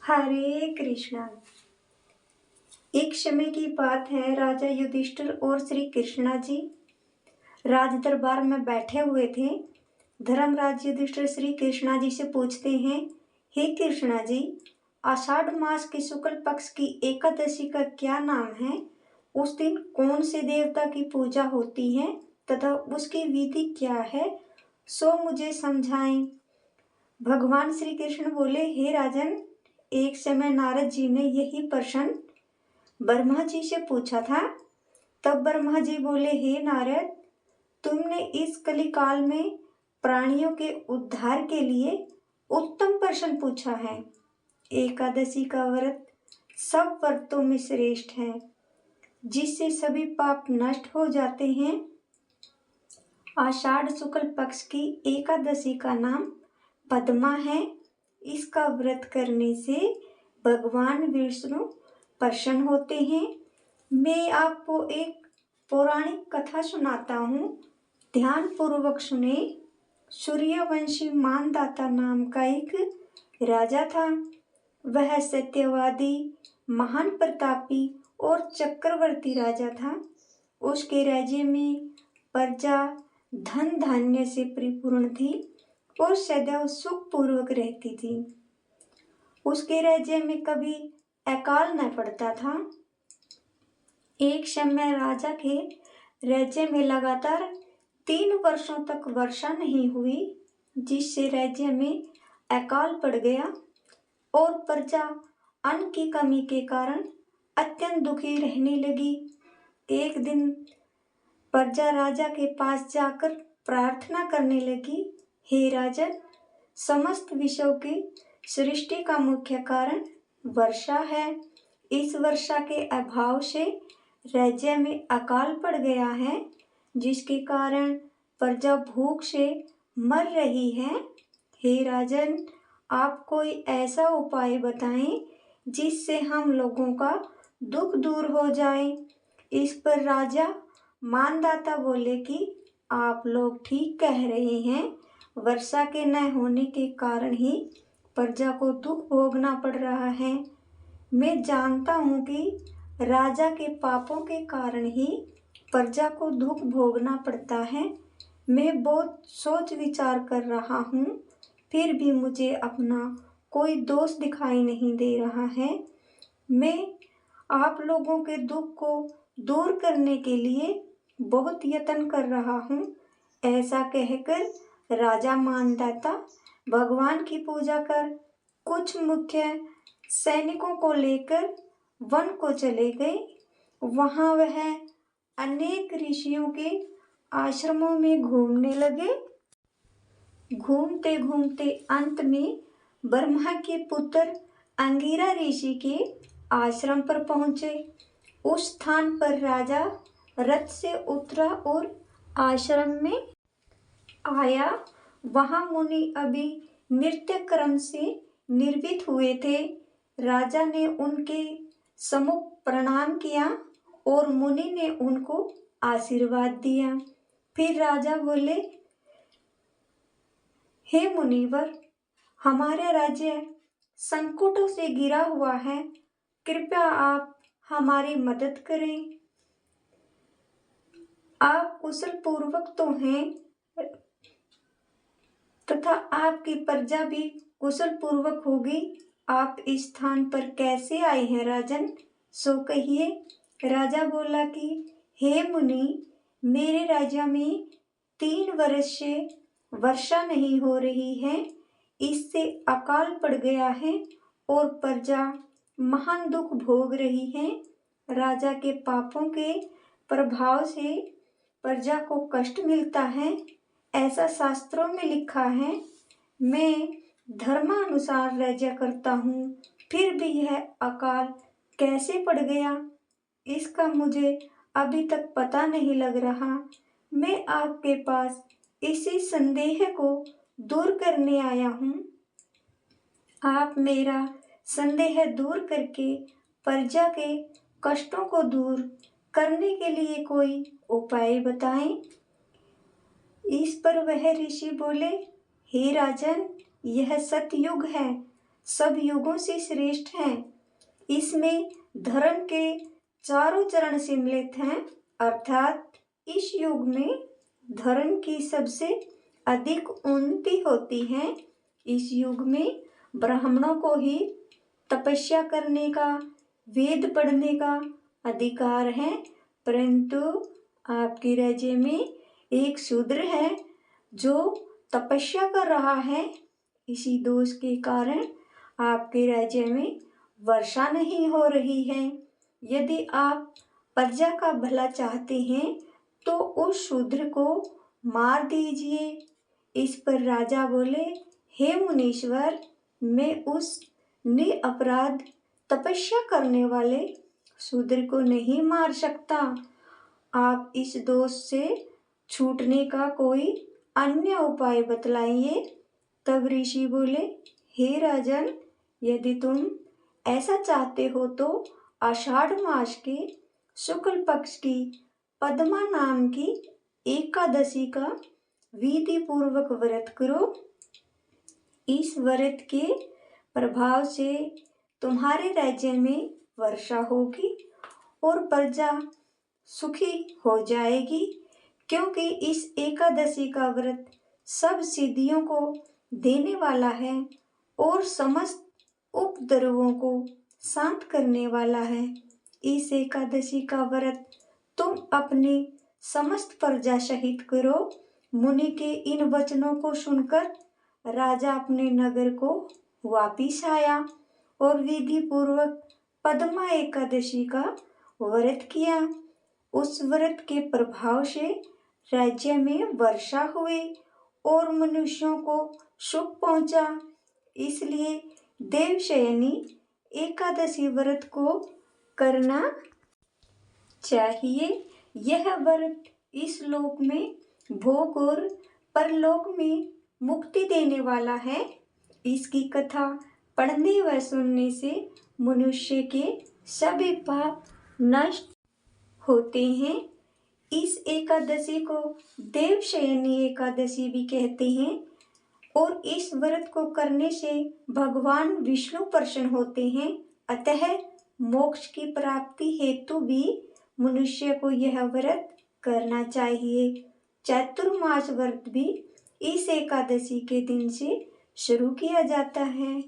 हरे कृष्णा। एक समय की बात है, राजा युधिष्ठिर और श्री कृष्णा जी राज दरबार में बैठे हुए थे। धर्मराज युधिष्ठिर श्री कृष्णा जी से पूछते हैं, हे कृष्णा जी, आषाढ़ मास के शुक्ल पक्ष की एकादशी का क्या नाम है? उस दिन कौन से देवता की पूजा होती है तथा उसकी विधि क्या है, सो मुझे समझाएं। भगवान श्री कृष्ण बोले, हे राजन, एक समय नारद जी ने यही प्रश्न ब्रह्मा जी से पूछा था। तब ब्रह्मा जी बोले, हे नारद, तुमने इस कलिकाल में प्राणियों के उद्धार के लिए उत्तम प्रश्न पूछा है। एकादशी का व्रत सब व्रतों में श्रेष्ठ है, जिससे सभी पाप नष्ट हो जाते हैं। आषाढ़ शुक्ल पक्ष की एकादशी का नाम पद्मा है। इसका व्रत करने से भगवान विष्णु प्रसन्न होते हैं। मैं आपको एक पौराणिक कथा सुनाता हूँ, ध्यान पूर्वक सुने। सूर्यवंशी मानदाता नाम का एक राजा था। वह सत्यवादी, महान प्रतापी और चक्रवर्ती राजा था। उसके राज्य में प्रजा धन धान्य से परिपूर्ण थी और सदैव सुख पूर्वक रहती थी। उसके राज्य में कभी अकाल न पड़ता था। एक समय राजा के राज्य में लगातार 3 वर्षों तक वर्षा नहीं हुई, जिससे राज्य में अकाल पड़ गया और प्रजा अन्न की कमी के कारण अत्यंत दुखी रहने लगी। एक दिन प्रजा राजा के पास जाकर प्रार्थना करने लगी, हे राजन, समस्त विश्व की सृष्टि का मुख्य कारण वर्षा है। इस वर्षा के अभाव से राज्य में अकाल पड़ गया है, जिसके कारण प्रजा भूख से मर रही है। हे राजन, आप कोई ऐसा उपाय बताएं जिससे हम लोगों का दुख दूर हो जाए। इस पर राजा मानदाता बोले कि आप लोग ठीक कह रहे हैं। वर्षा के न होने के कारण ही प्रजा को दुख भोगना पड़ रहा है। मैं जानता हूँ कि राजा के पापों के कारण ही प्रजा को दुख भोगना पड़ता है। मैं बहुत सोच विचार कर रहा हूँ, फिर भी मुझे अपना कोई दोष दिखाई नहीं दे रहा है। मैं आप लोगों के दुख को दूर करने के लिए बहुत यत्न कर रहा हूँ। ऐसा कहकर राजा मानदाता भगवान की पूजा कर कुछ मुख्य सैनिकों को लेकर वन को चले गए। वहां वह अनेक ऋषियों के आश्रमों में घूमने लगे। घूमते घूमते अंत में ब्रह्मा के पुत्र अंगिरा ऋषि के आश्रम पर पहुंचे। उस स्थान पर राजा रथ से उतरा और आश्रम में आया। वहां मुनि अभी नृत्य क्रम से निर्वित हुए थे। राजा ने उनके सम्मुख प्रणाम किया और मुनि ने उनको आशीर्वाद दिया। फिर राजा बोले, हे मुनिवर, हमारा राज्य संकटों से घिरा हुआ है, कृपया आप हमारी मदद करें। आप कुशल पूर्वक तो हैं तथा आपकी प्रजा भी कुशल पूर्वक होगी। आप इस स्थान पर कैसे आए हैं राजन, सो कहिए। राजा बोला कि हे मुनि, मेरे राज्य में 3 वर्ष से वर्षा नहीं हो रही है। इससे अकाल पड़ गया है और प्रजा महान दुख भोग रही है। राजा के पापों के प्रभाव से प्रजा को कष्ट मिलता है, ऐसा शास्त्रों में लिखा है। मैं धर्मानुसार राज्य करता हूँ, फिर भी यह अकाल कैसे पड़ गया, इसका मुझे अभी तक पता नहीं लग रहा। मैं आपके पास इसी संदेह को दूर करने आया हूँ। आप मेरा संदेह दूर करके प्रजा के कष्टों को दूर करने के लिए कोई उपाय बताएं। इस पर वह ऋषि बोले, हे राजन, यह सतयुग है। सब युगों से श्रेष्ठ है। इसमें धर्म के चारों चरण सम्मिलित हैं, अर्थात इस युग में धर्म की सबसे अधिक उन्नति होती है। इस युग में ब्राह्मणों को ही तपस्या करने का, वेद पढ़ने का अधिकार है, परंतु आपके राज्य में एक शूद्र है जो तपस्या कर रहा है। इसी दोष के कारण आपके राज्य में वर्षा नहीं हो रही है। यदि आप प्रजा का भला चाहते हैं तो उस शूद्र को मार दीजिए। इस पर राजा बोले, हे मुनीश्वर, मैं उस निरपराध तपस्या करने वाले शूद्र को नहीं मार सकता। आप इस दोष से छूटने का कोई अन्य उपाय बतलाइए। तब ऋषि बोले, हे राजन, यदि तुम ऐसा चाहते हो तो आषाढ़ मास के शुक्ल पक्ष की पद्मा नाम की एकादशी का विधि पूर्वक व्रत करो। इस व्रत के प्रभाव से तुम्हारे राज्य में वर्षा होगी और प्रजा सुखी हो जाएगी, क्योंकि इस एकादशी का व्रत सब सिद्धियों को देने वाला है और समस्त उपद्रवों को शांत करने वाला है। इस एकादशी का व्रत तुम अपनी समस्त प्रजा सहित करो। मुनि के इन वचनों को सुनकर राजा अपने नगर को वापिस आया और विधि पूर्वक पद्मा एकादशी का व्रत किया। उस व्रत के प्रभाव से राज्य में वर्षा हुई और मनुष्यों को सुख पहुंचा। इसलिए देवशयनी एकादशी व्रत को करना चाहिए। यह व्रत इस लोक में भोग और परलोक में मुक्ति देने वाला है। इसकी कथा पढ़ने व सुनने से मनुष्य के सभी पाप नष्ट होते हैं। इस एकादशी को देवशयनी एकादशी भी कहते हैं और इस व्रत को करने से भगवान विष्णु प्रसन्न होते हैं। अतः मोक्ष की प्राप्ति हेतु भी मनुष्य को यह व्रत करना चाहिए। चातुर्मास व्रत भी इस एकादशी के दिन से शुरू किया जाता है।